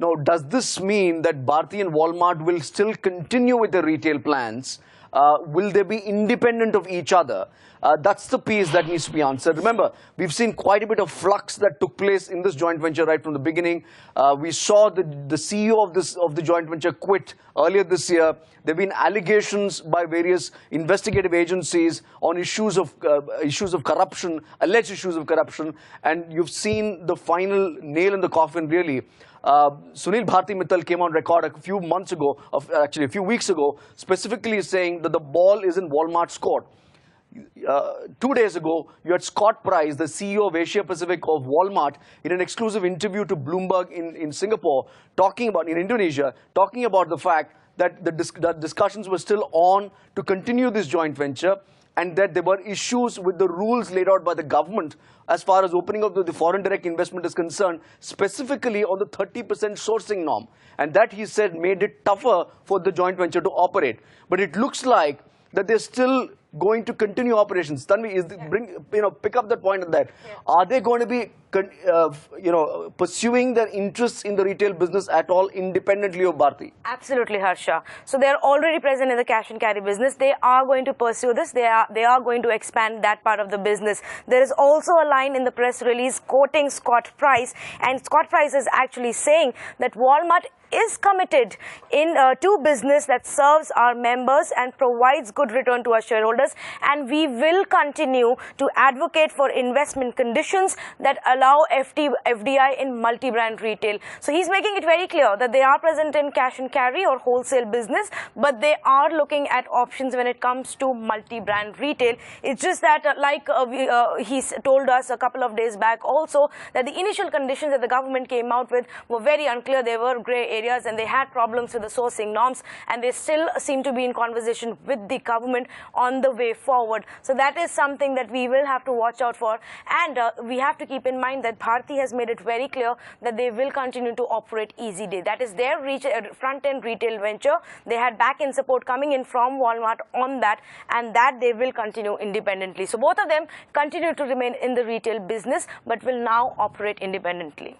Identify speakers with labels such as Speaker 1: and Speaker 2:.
Speaker 1: Now, does this mean that Bharti and Walmart will still continue with their retail plans? Will they be independent of each other? That's the piece that needs to be answered. Remember, we've seen quite a bit of flux that took place in this joint venture right from the beginning. We saw the CEO of the joint venture quit earlier this year. There have been allegations by various investigative agencies on issues of corruption, alleged issues of corruption, and you've seen the final nail in the coffin, really. Sunil Bharti Mittal came on record a few weeks ago, specifically saying that the ball is in Walmart's court. 2 days ago, you had Scott Price, the CEO of Asia Pacific of Walmart, in an exclusive interview to Bloomberg in Singapore, in Indonesia, talking about the fact that that discussions were still on to continue this joint venture, and that there were issues with the rules laid out by the government as far as opening up the foreign direct investment is concerned, specifically on the 30% sourcing norm. And that, he said, made it tougher for the joint venture to operate. But it looks like that they're still going to continue operations. Tanvi, pick up that point on that. Yeah. Are they going to be pursuing their interests in the retail business at all, independently of Bharti?
Speaker 2: Absolutely, Harsha. So they are already present in the cash and carry business. They are going to pursue this. They are going to expand that part of the business. There is also a line in the press release quoting Scott Price, and Scott Price is actually saying that Walmart is committed to business that serves our members and provides good return to our shareholders, and we will continue to advocate for investment conditions that allow FDI in multi-brand retail. So he's making it very clear that they are present in cash and carry or wholesale business, but they are looking at options when it comes to multi-brand retail. It's just that he told us a couple of days back also that the initial conditions that the government came out with were very unclear. They were grey areas and they had problems with the sourcing norms, and they still seem to be in conversation with the government on the way forward. So that is something that we will have to watch out for, and we have to keep in mind that Bharti has made it very clear that they will continue to operate Easy Day. That is their front-end retail venture. They had back-end support coming in from Walmart on that, and that they will continue independently. So both of them continue to remain in the retail business, but will now operate independently.